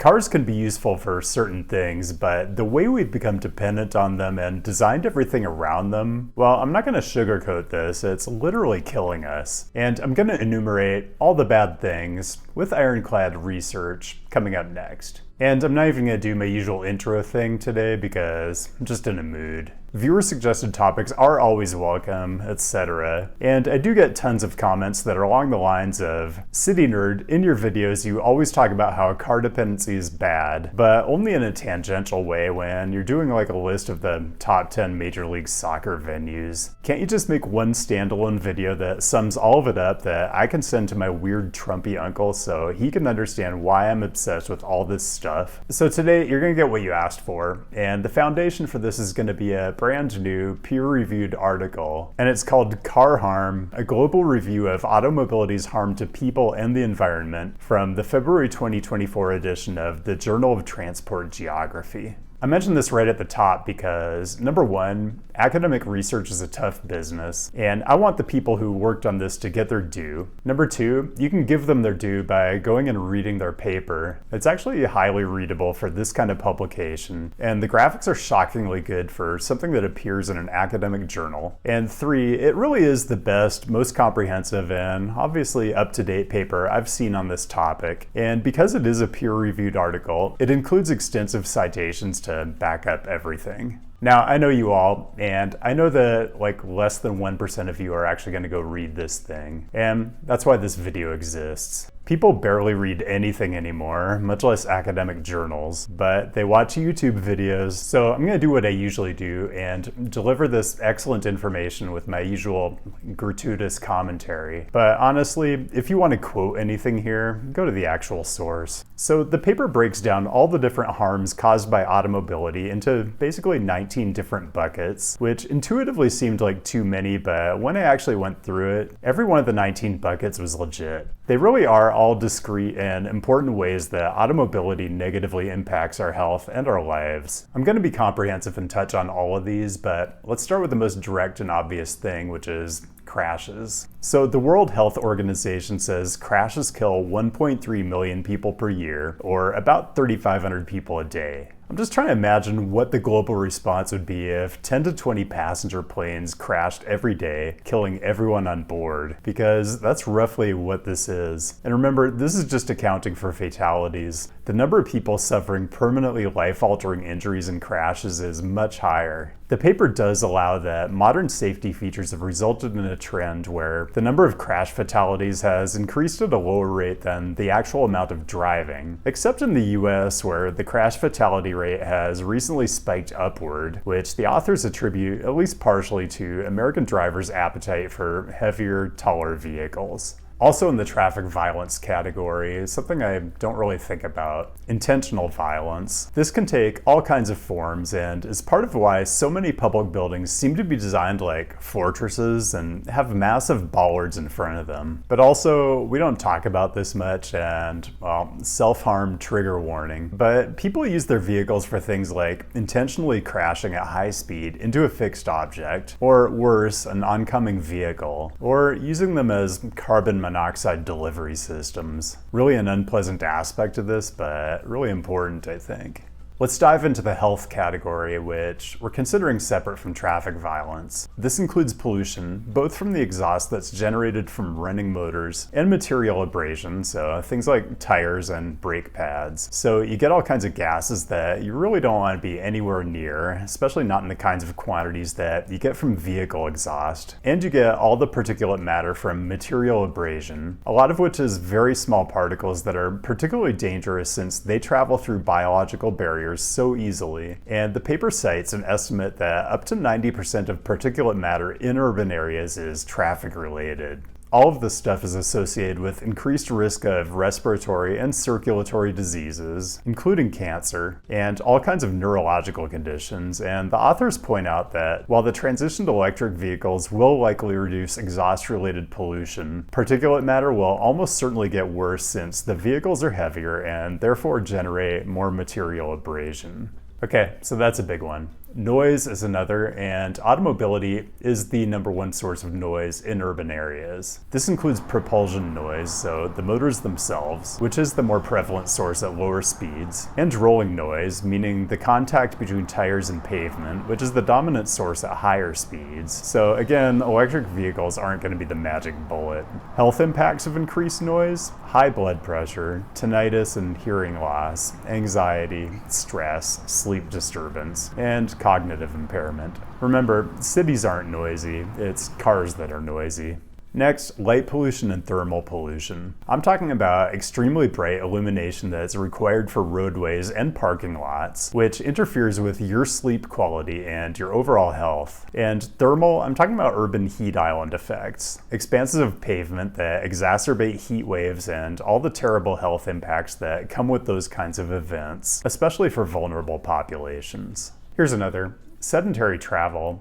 Cars can be useful for certain things, but the way we've become dependent on them and designed everything around them, well, I'm not going to sugarcoat this, it's literally killing us. And I'm going to enumerate all the bad things with ironclad research coming up next. And I'm not even going to do my usual intro thing today because I'm just in a mood. Viewer suggested topics are always welcome, etc. And I do get tons of comments that are along the lines of, CityNerd, in your videos you always talk about how car dependency is bad, but only in a tangential way when you're doing like a list of the top 10 Major League Soccer venues. Can't you just make one standalone video that sums all of it up that I can send to my weird Trumpy uncle so he can understand why I'm obsessed with all this stuff? So today you're going to get what you asked for, and the foundation for this is going to be a brand new peer-reviewed article, and it's called Car Harm, a global review of automobility's harm to people and the environment, from the February 2024 edition of the Journal of Transport Geography. I mentioned this right at the top because, number one, academic research is a tough business, and I want the people who worked on this to get their due. Number two, you can give them their due by going and reading their paper. It's actually highly readable for this kind of publication, and the graphics are shockingly good for something that appears in an academic journal. And three, it really is the best, most comprehensive, and obviously up-to-date paper I've seen on this topic. And because it is a peer-reviewed article, it includes extensive citations to back up everything. Now, I know you all, and I know that like less than 1% of you are actually going to go read this thing, and that's why this video exists. People barely read anything anymore, much less academic journals, but they watch YouTube videos, so I'm going to do what I usually do and deliver this excellent information with my usual gratuitous commentary. But honestly, if you want to quote anything here, go to the actual source. So the paper breaks down all the different harms caused by automobility into basically 19 different buckets, which intuitively seemed like too many, but when I actually went through it, every one of the 19 buckets was legit. They really are all discrete and important ways that automobility negatively impacts our health and our lives. I'm going to be comprehensive and touch on all of these, but let's start with the most direct and obvious thing, which is crashes. So the World Health Organization says crashes kill 1.3 million people per year, or about 3,500 people a day. I'm just trying to imagine what the global response would be if 10 to 20 passenger planes crashed every day, killing everyone on board, because that's roughly what this is. And remember, this is just accounting for fatalities. The number of people suffering permanently life-altering injuries in crashes is much higher. The paper does allow that modern safety features have resulted in a trend where the number of crash fatalities has increased at a lower rate than the actual amount of driving, except in the US, where the crash fatality rate has recently spiked upward, which the authors attribute at least partially to American drivers' appetite for heavier, taller vehicles. Also in the traffic violence category, something I don't really think about, intentional violence. This can take all kinds of forms and is part of why so many public buildings seem to be designed like fortresses and have massive bollards in front of them. But also, we don't talk about this much and, well, self-harm trigger warning. But people use their vehicles for things like intentionally crashing at high speed into a fixed object, or worse, an oncoming vehicle, or using them as carbon monoxide delivery systems. Really an unpleasant aspect of this, but really important, I think. Let's dive into the health category, which we're considering separate from traffic violence. This includes pollution, both from the exhaust that's generated from running motors and material abrasion, so things like tires and brake pads. So you get all kinds of gases that you really don't want to be anywhere near, especially not in the kinds of quantities that you get from vehicle exhaust. And you get all the particulate matter from material abrasion, a lot of which is very small particles that are particularly dangerous since they travel through biological barriers so easily, and the paper cites an estimate that up to 90% of particulate matter in urban areas is traffic related. All of this stuff is associated with increased risk of respiratory and circulatory diseases, including cancer, and all kinds of neurological conditions. And the authors point out that while the transition to electric vehicles will likely reduce exhaust-related pollution, particulate matter will almost certainly get worse since the vehicles are heavier and therefore generate more material abrasion. Okay, so that's a big one. Noise is another, and automobility is the #1 source of noise in urban areas. This includes propulsion noise, so the motors themselves, which is the more prevalent source at lower speeds, and rolling noise, meaning the contact between tires and pavement, which is the dominant source at higher speeds. So again, electric vehicles aren't going to be the magic bullet. Health impacts of increased noise: high blood pressure, tinnitus and hearing loss, anxiety, stress, sleep disturbance, and cognitive impairment. Remember, cities aren't noisy, it's cars that are noisy. Next, light pollution and thermal pollution. I'm talking about extremely bright illumination that's required for roadways and parking lots, which interferes with your sleep quality and your overall health. And thermal, I'm talking about urban heat island effects. Expanses of pavement that exacerbate heat waves and all the terrible health impacts that come with those kinds of events, especially for vulnerable populations. Here's another: sedentary travel.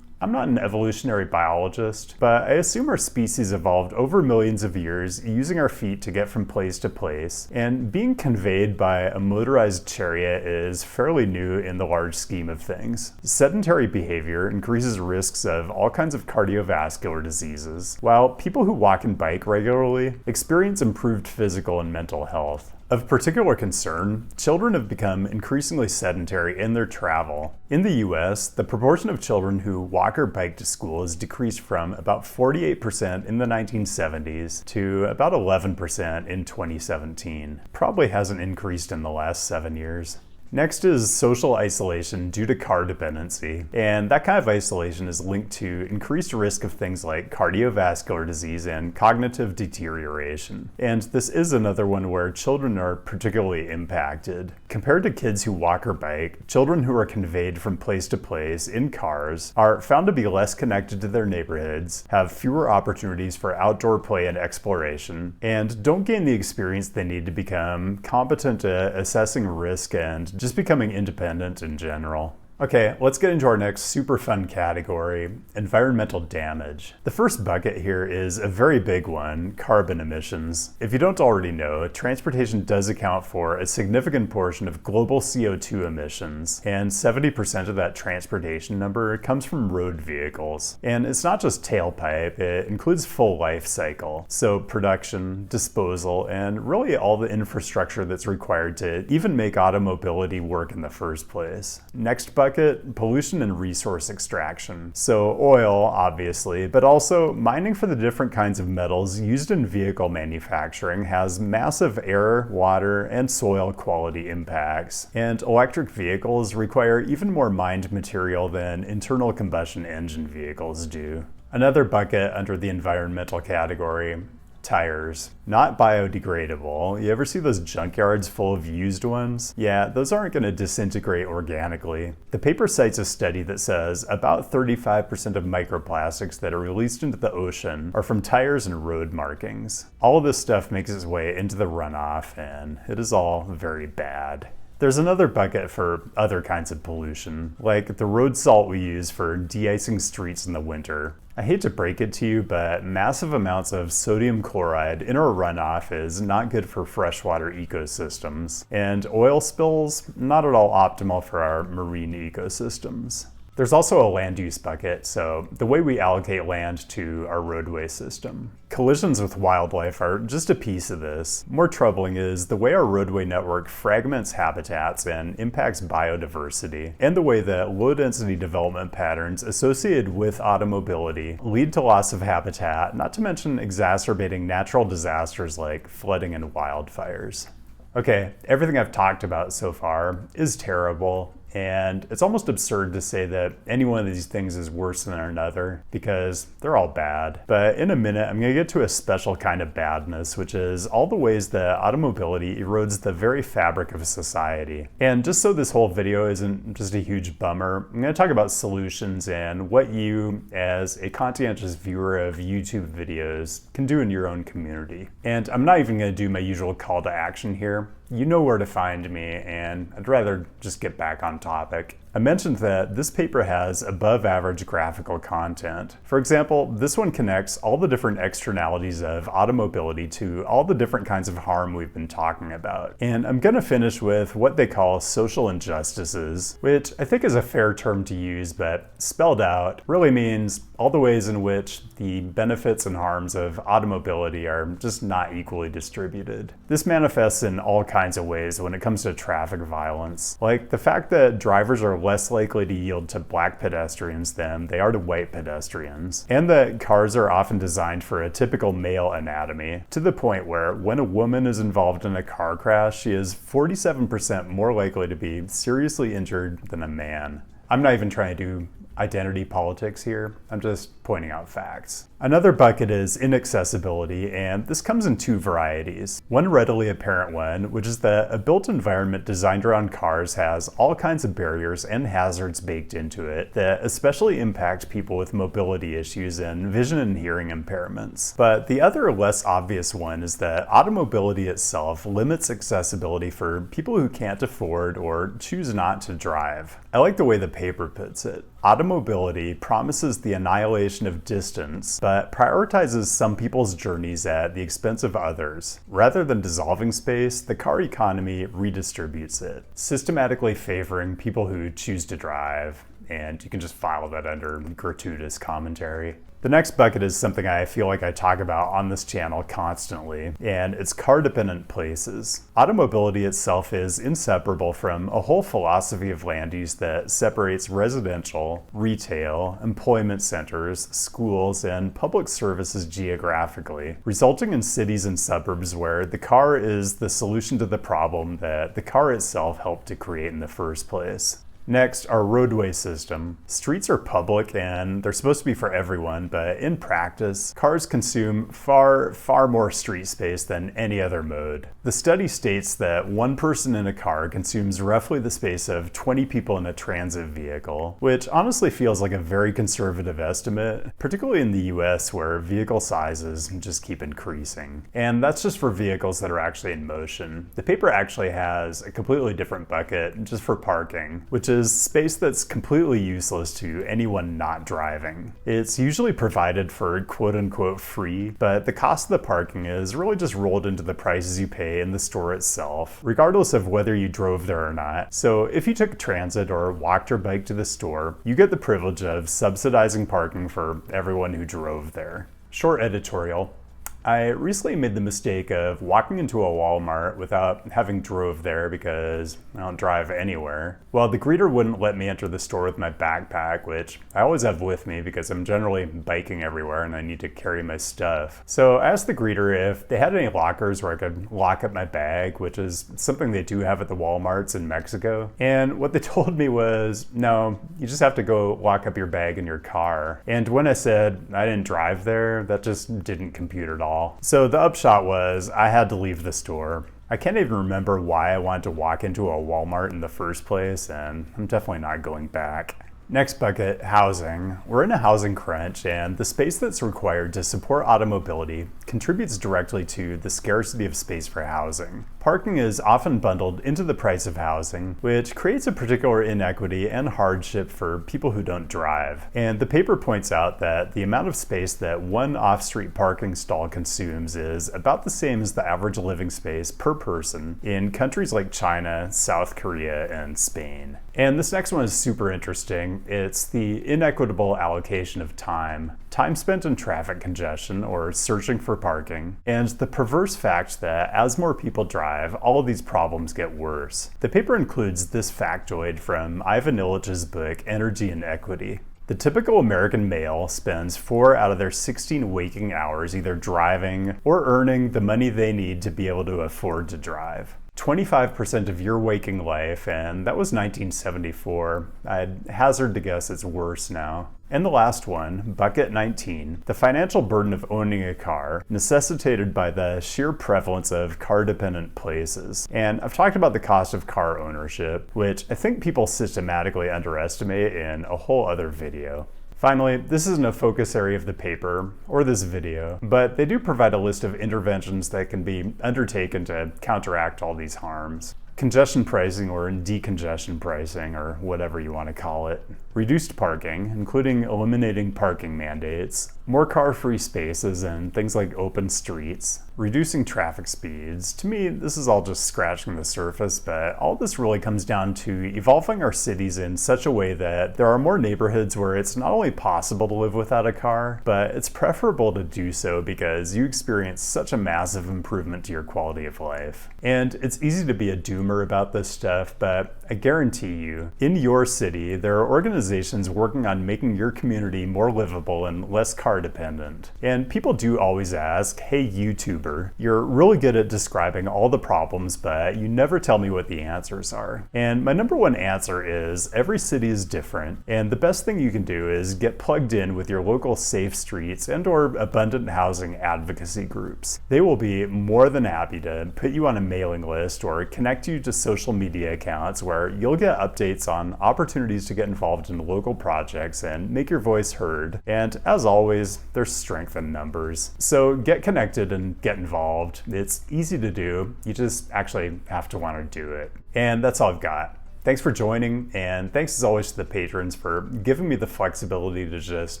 I'm not an evolutionary biologist, but I assume our species evolved over millions of years using our feet to get from place to place, and being conveyed by a motorized chariot is fairly new in the large scheme of things. Sedentary behavior increases risks of all kinds of cardiovascular diseases, while people who walk and bike regularly experience improved physical and mental health. Of particular concern, children have become increasingly sedentary in their travel. In the US, the proportion of children who walk or bike to school has decreased from about 48% in the 1970s to about 11% in 2017. Probably hasn't increased in the last 7 years. Next is social isolation due to car dependency, and that kind of isolation is linked to increased risk of things like cardiovascular disease and cognitive deterioration. And this is another one where children are particularly impacted. Compared to kids who walk or bike, children who are conveyed from place to place in cars are found to be less connected to their neighborhoods, have fewer opportunities for outdoor play and exploration, and don't gain the experience they need to become competent at assessing risk and just becoming independent in general. Okay, let's get into our next super fun category: environmental damage. The first bucket here is a very big one: carbon emissions. If you don't already know, transportation does account for a significant portion of global CO2 emissions, and 70% of that transportation number comes from road vehicles. And it's not just tailpipe, it includes full life cycle. So production, disposal, and really all the infrastructure that's required to even make automobility work in the first place. Next bucket: pollution and resource extraction. So oil, obviously, but also mining for the different kinds of metals used in vehicle manufacturing has massive air, water, and soil quality impacts. And electric vehicles require even more mined material than internal combustion engine vehicles do. Another bucket under the environmental category: tires. Not biodegradable. You ever see those junkyards full of used ones? Yeah, those aren't going to disintegrate organically. The paper cites a study that says about 35% of microplastics that are released into the ocean are from tires and road markings. All of this stuff makes its way into the runoff, and it is all very bad. There's another bucket for other kinds of pollution, like the road salt we use for de-icing streets in the winter. I hate to break it to you, but massive amounts of sodium chloride in our runoff is not good for freshwater ecosystems, and oil spills, not at all optimal for our marine ecosystems. There's also a land use bucket, so the way we allocate land to our roadway system. Collisions with wildlife are just a piece of this. More troubling is the way our roadway network fragments habitats and impacts biodiversity, and the way that low-density development patterns associated with automobility lead to loss of habitat, not to mention exacerbating natural disasters like flooding and wildfires. Okay, everything I've talked about so far is terrible, and it's almost absurd to say that any one of these things is worse than another, because they're all bad. But in a minute, I'm going to get to a special kind of badness, which is all the ways that automobility erodes the very fabric of society. And just so this whole video isn't just a huge bummer, I'm going to talk about solutions and what you, as a conscientious viewer of YouTube videos, can do in your own community. And I'm not even going to do my usual call to action here. You know where to find me, and I'd rather just get back on topic. I mentioned that this paper has above average graphical content. For example, this one connects all the different externalities of automobility to all the different kinds of harm we've been talking about. And I'm going to finish with what they call social injustices, which I think is a fair term to use, but spelled out really means all the ways in which the benefits and harms of automobility are just not equally distributed. This manifests in all kinds of ways when it comes to traffic violence, like the fact that drivers are less likely to yield to black pedestrians than they are to white pedestrians, and that cars are often designed for a typical male anatomy, to the point where when a woman is involved in a car crash, she is 47% more likely to be seriously injured than a man. I'm not even trying to do identity politics here, I'm just pointing out facts. Another bucket is inaccessibility, and this comes in two varieties. One readily apparent one, which is that a built environment designed around cars has all kinds of barriers and hazards baked into it that especially impact people with mobility issues and vision and hearing impairments. But the other less obvious one is that automobility itself limits accessibility for people who can't afford or choose not to drive. I like the way the paper puts it. Automobility promises the annihilation of distance, but prioritizes some people's journeys at the expense of others. Rather than dissolving space, the car economy redistributes it, systematically favoring people who choose to drive, and you can just file that under gratuitous commentary. The next bucket is something I feel like I talk about on this channel constantly, and it's car-dependent places. Automobility itself is inseparable from a whole philosophy of land use that separates residential, retail, employment centers, schools, and public services geographically, resulting in cities and suburbs where the car is the solution to the problem that the car itself helped to create in the first place. Next, our roadway system. Streets are public and they're supposed to be for everyone, but in practice, cars consume far more street space than any other mode. The study states that one person in a car consumes roughly the space of 20 people in a transit vehicle, which honestly feels like a very conservative estimate, particularly in the US where vehicle sizes just keep increasing. And that's just for vehicles that are actually in motion. The paper actually has a completely different bucket just for parking, which is space that's completely useless to anyone not driving. It's usually provided for quote-unquote free, but the cost of the parking is really just rolled into the prices you pay in the store itself, regardless of whether you drove there or not. So if you took transit or walked or biked to the store, you get the privilege of subsidizing parking for everyone who drove there. Short editorial. I recently made the mistake of walking into a Walmart without having drove there because I don't drive anywhere. Well, the greeter wouldn't let me enter the store with my backpack, which I always have with me because I'm generally biking everywhere and I need to carry my stuff. So I asked the greeter if they had any lockers where I could lock up my bag, which is something they do have at the Walmarts in Mexico. And what they told me was, no, you just have to go lock up your bag in your car. And when I said I didn't drive there, that just didn't compute at all. So the upshot was I had to leave the store. I can't even remember why I wanted to walk into a Walmart in the first place, and I'm definitely not going back. Next bucket, housing. We're in a housing crunch, and the space that's required to support automobility contributes directly to the scarcity of space for housing. Parking is often bundled into the price of housing, which creates a particular inequity and hardship for people who don't drive. And the paper points out that the amount of space that one off-street parking stall consumes is about the same as the average living space per person in countries like China, South Korea, and Spain. And this next one is super interesting. It's the inequitable allocation of time spent in traffic congestion or searching for parking, and the perverse fact that as more people drive, all of these problems get worse. The paper includes this factoid from Ivan Illich's book, Energy and Equity. The typical American male spends 4 out of their 16 waking hours either driving or earning the money they need to be able to afford to drive. 25% of your waking life, and that was 1974. I'd hazard to guess it's worse now. And the last one, bucket 19, the financial burden of owning a car, necessitated by the sheer prevalence of car-dependent places. And I've talked about the cost of car ownership, which I think people systematically underestimate in a whole other video. Finally, this isn't a focus area of the paper or this video, but they do provide a list of interventions that can be undertaken to counteract all these harms. congestion pricing or decongestion pricing, or whatever you want to call it, reduced parking, including eliminating parking mandates, more car-free spaces and things like open streets, reducing traffic speeds. To me, this is all just scratching the surface, but all this really comes down to evolving our cities in such a way that there are more neighborhoods where it's not only possible to live without a car, but it's preferable to do so because you experience such a massive improvement to your quality of life. And it's easy to be a doomer about this stuff, but I guarantee you, in your city, there are organizations working on making your community more livable and less car dependent. And people do always ask, hey YouTuber, you're really good at describing all the problems, but you never tell me what the answers are. And my number one answer is every city is different, and the best thing you can do is get plugged in with your local safe streets and or abundant housing advocacy groups. They will be more than happy to put you on a mailing list or connect you to social media accounts where you'll get updates on opportunities to get involved in local projects and make your voice heard. And as always, there's strength in numbers. So get connected and get involved. It's easy to do. You just actually have to want to do it. And that's all I've got. Thanks for joining, and thanks as always to the patrons for giving me the flexibility to just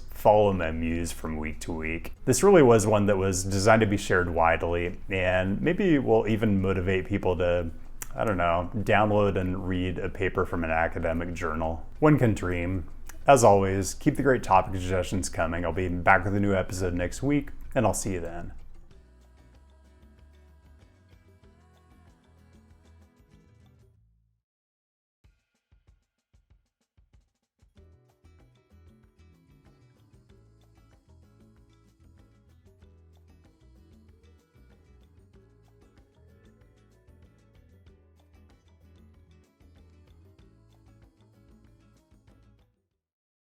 follow my muse from week to week. This really was one that was designed to be shared widely, and maybe will even motivate people to, I don't know, download and read a paper from an academic journal. One can dream. As always, keep the great topic suggestions coming. I'll be back with a new episode next week, and I'll see you then.